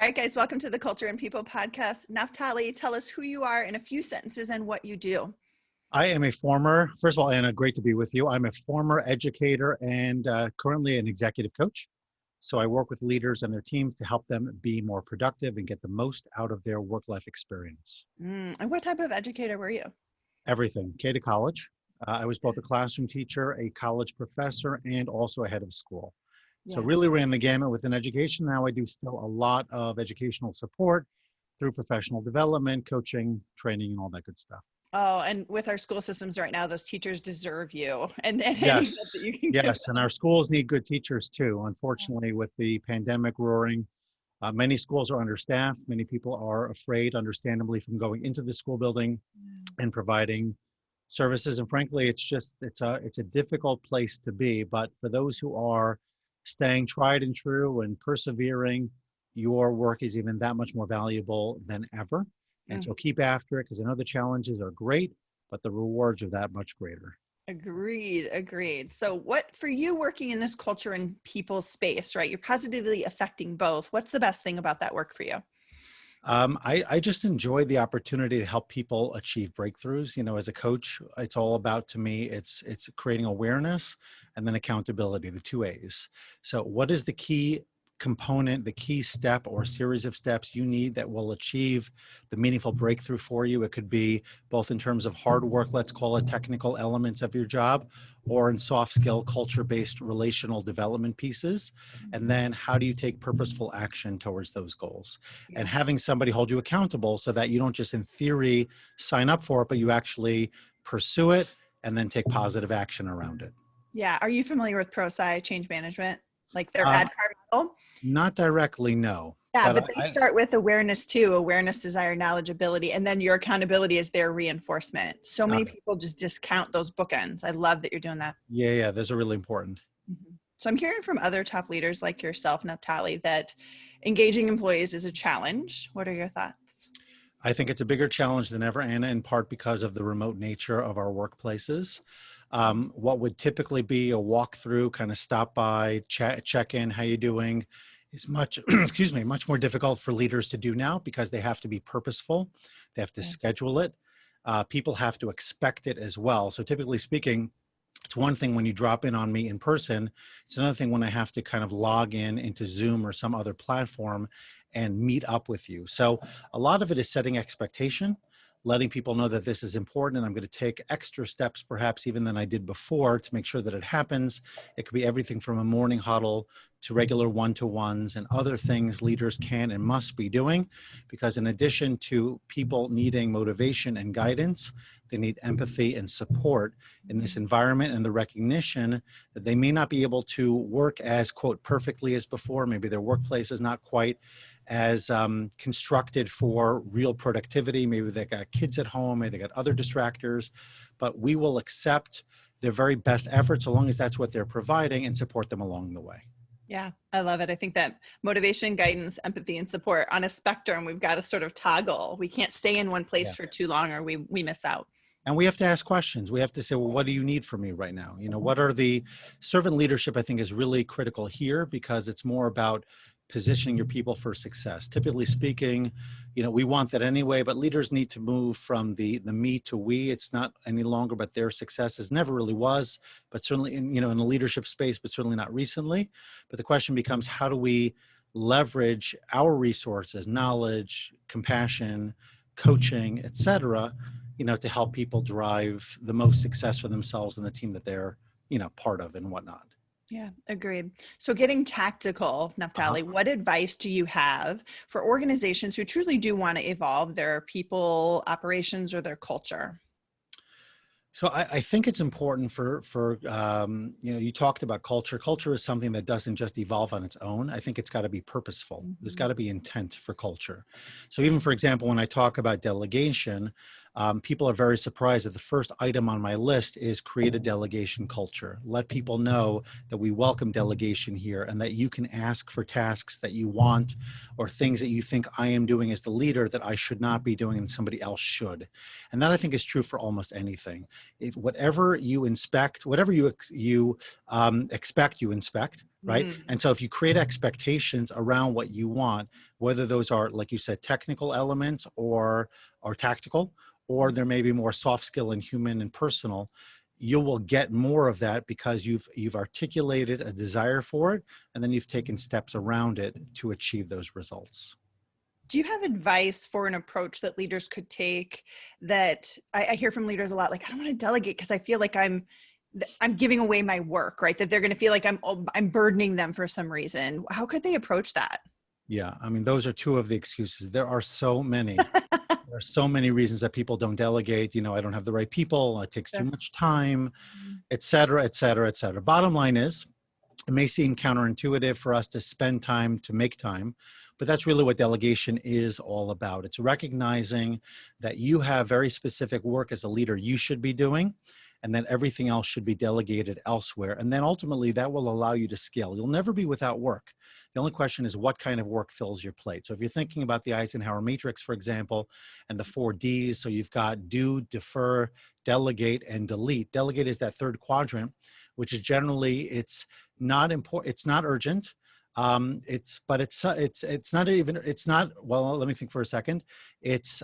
All right, guys, welcome to the Culture and People podcast. Naphtali, tell us who you are in a few sentences and what you do. I am first of all, Anna, great to be with you. I'm a former educator and currently an executive coach. So I work with leaders and their teams to help them be more productive and get the most out of their work-life experience. And what type of educator were you? Everything, K to college. I was both a classroom teacher, a college professor, and also a head of school. So Yeah. really ran the gamut within education. Now I do still a lot of educational support through professional development, coaching, training, and all that good stuff. Oh, and with our school systems right now, those teachers deserve you and any help that Yes, you can give yes, and our schools need good teachers too. them. Unfortunately, with the pandemic roaring, many schools are understaffed. Many people are afraid, understandably, from going into the school building and providing services. And frankly, it's a difficult place to be. But for those who are staying tried and true and persevering, your work is even that much more valuable than ever. And Mm, so keep after it because I know the challenges are great, but the rewards are that much greater. agreed. So what for you working in this culture and people space, right? You're positively affecting both. What's the best thing about that work for you? I just enjoy the opportunity to help people achieve breakthroughs. You know, as a coach, it's all about, to me, it's creating awareness and then accountability, the two A's. So what is the key component, the key step or series of steps you need that will achieve the meaningful breakthrough for you? It could be both in terms of hard work, let's call it technical elements of your job, or in soft skill, culture-based relational development pieces. And then how do you take purposeful action towards those goals? And Yeah. having somebody hold you accountable so that you don't just in theory sign up for it, but you actually pursue it and then take positive action around it. Yeah. Are you familiar with ProSci change management? Like their Um, ad card model? Not directly, no. Yeah, But but they start with awareness too, awareness, desire, knowledge, ability, and then your accountability is their reinforcement. So many people just discount those bookends. I love that you're doing that. yeah, those are really important. So I'm hearing from other top leaders like yourself, Naphtali, that engaging employees is a challenge. What are your thoughts? I think it's a bigger challenge than ever, Anna, in part because of the remote nature of our workplaces. What would typically be a walkthrough, kind of stop by, check in, how you doing, is much, excuse me, much more difficult for leaders to do now because they have to be purposeful. They have to Yeah. schedule it. People have to expect it as well. So typically speaking, it's one thing when you drop in on me in person. It's another thing when I have to kind of log in into Zoom or some other platform and meet up with you. So a lot of it is setting expectation, letting people know that this is important and I'm going to take extra steps perhaps even than I did before to make sure that it happens. It could be everything from a morning huddle to regular one-to-ones and other things leaders can and must be doing, because in addition to people needing motivation and guidance, they need empathy and support in this environment, and the recognition that they may not be able to work as, quote, perfectly as before. Maybe their workplace is not quite as constructed for real productivity. Maybe they got kids at home, maybe they got other distractors, but we will accept their very best efforts so long as that's what they're providing and support them along the way. Yeah, I love it. I think that motivation, guidance, empathy, and support on a spectrum, we've got to sort of toggle. We can't stay in one place Yeah. for too long or we miss out. And we have to ask questions. We have to say, well, what do you need from me right now? You know, what are the servant leadership, I think, is really critical here because it's more about positioning your people for success. Typically speaking, you know, we want that anyway, but leaders need to move from the me to we. It's not any longer, but their success as never really was, but certainly in, you know, in the leadership space, but certainly not recently. But the question becomes, how do we leverage our resources, knowledge, compassion, coaching, et cetera, you know, to help people drive the most success for themselves and the team that they're, you know, part of and whatnot. Yeah, agreed. So getting tactical, Uh-huh. Naphtali, what advice do you have for organizations who truly do want to evolve their people, operations, or their culture? So I think it's important for you know, you talked about culture. Culture is something that doesn't just evolve on its own. I think it's got to be purposeful. There's got to be intent for culture. So even, for example, when I talk about delegation, people are very surprised that the first item on my list is create a delegation culture. Let people know that we welcome delegation here and that you can ask for tasks that you want or things that you think I am doing as the leader that I should not be doing and somebody else should. And that I think is true for almost anything. Whatever you inspect, whatever you expect, you inspect. right? Mm. And so if you create expectations around what you want, whether those are, like you said, technical elements or tactical, or there may be more soft skill and human and personal, you will get more of that because you've articulated a desire for it, and then you've taken steps around it to achieve those results. Do you have advice for an approach that leaders could take that I hear from leaders a lot, like, I don't want to delegate because I feel like I'm giving away my work, right? That they're going to feel like I'm burdening them for some reason. How could they approach that? Yeah, I mean, those are two of the excuses. There are so many. There are so many reasons that people don't delegate. You know, I don't have the right people, it takes too much time, et cetera, et cetera, et cetera. Bottom line is, it may seem counterintuitive for us to spend time to make time, but that's really what delegation is all about. It's recognizing that you have very specific work as a leader you should be doing, and then everything else should be delegated elsewhere. And then ultimately that will allow you to scale. You'll never be without work. The only question is what kind of work fills your plate. So if you're thinking about the Eisenhower matrix, for example, and the 4 Ds, so you've got do, defer, delegate, and delete. Delegate is that third quadrant, which is generally, it's not important, it's not urgent. It's not even, it's not, well, let me think for a second. It's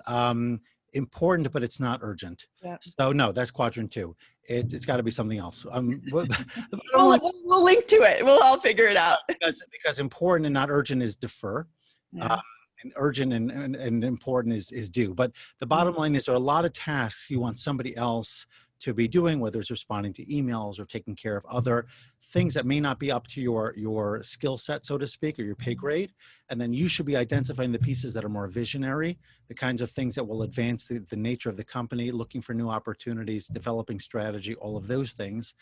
important, but it's not urgent. Yeah. So no, that's quadrant 2. It's got to be something else. We'll link to it. We'll all figure it out. Because important and not urgent is defer. Yeah. And urgent and important is due. But the bottom line is there are a lot of tasks you want somebody else to be doing, whether it's responding to emails or taking care of other things that may not be up to your skill set, so to speak, or your pay grade. And then you should be identifying the pieces that are more visionary, the kinds of things that will advance the nature of the company, looking for new opportunities, developing strategy, all of those things.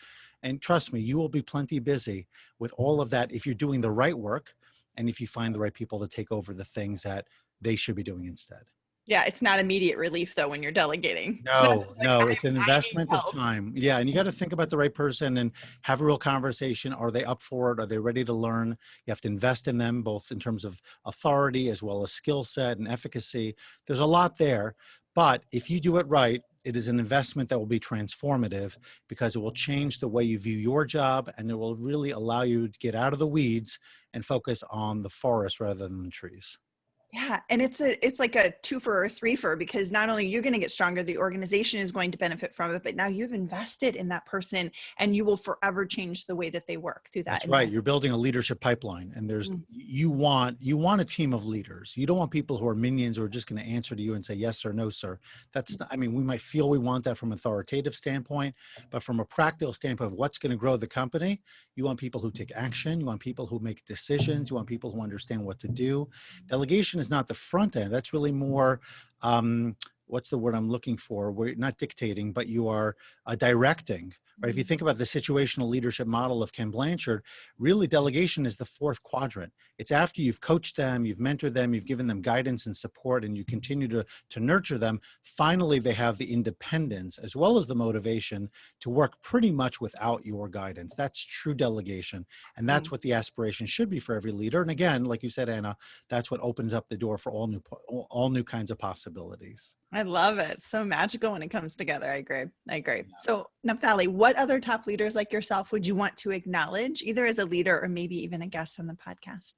And trust me, you will be plenty busy with all of that if you're doing the right work and if you find the right people to take over the things that they should be doing instead. Yeah, it's not immediate relief though when you're delegating. No, It's no, like, it's an I need investment of help. time. Yeah, and you got to think about the right person and have a real conversation. Are they up for it? Are they ready to learn? You have to invest in them, both in terms of authority as well as skill set and efficacy. There's a lot there, but if you do it right, it is an investment that will be transformative because it will change the way you view your job, and it will really allow you to get out of the weeds and focus on the forest rather than the trees. Yeah. And it's like a 2-fer or 3-fer, because not only you're going to get stronger, the organization is going to benefit from it, but now you've invested in that person and you will forever change the way that they work through that That's right. investment. You're building a leadership pipeline, and there's Mm. you want a team of leaders. You don't want people who are minions who are just going to answer to you and say yes or no, sir. That's not, I mean, we might feel we want that from an authoritative standpoint, but from a practical standpoint of what's going to grow the company, you want people who take action. You want people who make decisions. You want people who understand what to do. Delegation is not the front end. That's really more. What's the word I'm looking for? We're not dictating, but you are directing. Right? If you think about the situational leadership model of Ken Blanchard, really delegation is the 4th quadrant. It's after you've coached them, you've mentored them, you've given them guidance and support, and you continue to nurture them. Finally, they have the independence as well as the motivation to work pretty much without your guidance. That's true delegation. And that's what the aspiration should be for every leader. And again, like you said, Anna, that's what opens up the door for all new kinds of possibilities. I love it. So magical when it comes together. I agree. I agree. So Naphtali, what other top leaders like yourself would you want to acknowledge, either as a leader or maybe even a guest on the podcast?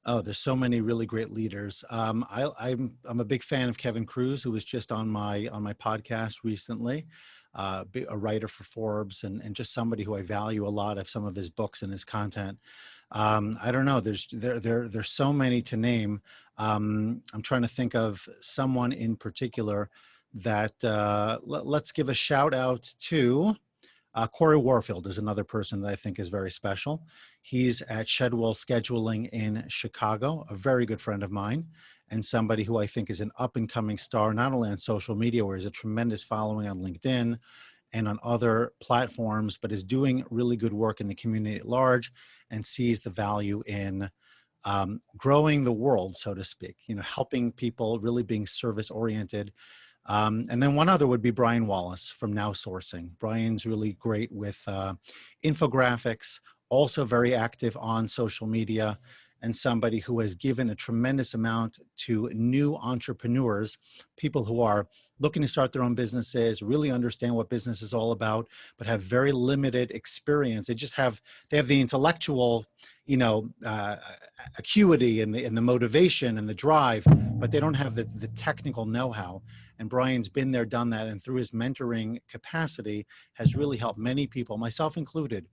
Oh, there's so many really great leaders. I'm a big fan of Kevin Cruz, who was just on my podcast recently, a writer for Forbes, and just somebody who I value a lot of some of his books and his content. I don't know. There's so many to name. I'm trying to think of someone in particular that let's give a shout out to. Corey Warfield is another person that I think is very special. He's at Shedwell Scheduling in Chicago, a very good friend of mine, and somebody who I think is an up-and-coming star, not only on social media, where he has a tremendous following on LinkedIn and on other platforms, but is doing really good work in the community at large and sees the value in growing the world, so to speak, helping people, really being service-oriented. And then one other would be Brian Wallace from Now Sourcing. Brian's really great with infographics, also very active on social media, and somebody who has given a tremendous amount to new entrepreneurs, people who are looking to start their own businesses, really understand what business is all about, but have very limited experience. They have the intellectual, acuity and the motivation and the drive, but they don't have the technical know-how. And Brian's been there, done that, and through his mentoring capacity has really helped many people, myself included,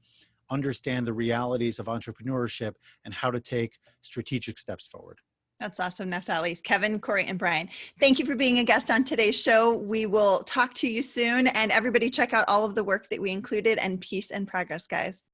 understand the realities of entrepreneurship and how to take strategic steps forward. That's awesome, Naphtali. Kevin, Corey, and Brian, thank you for being a guest on today's show. We will talk to you soon, and everybody check out all of the work that we included, and peace and progress, guys.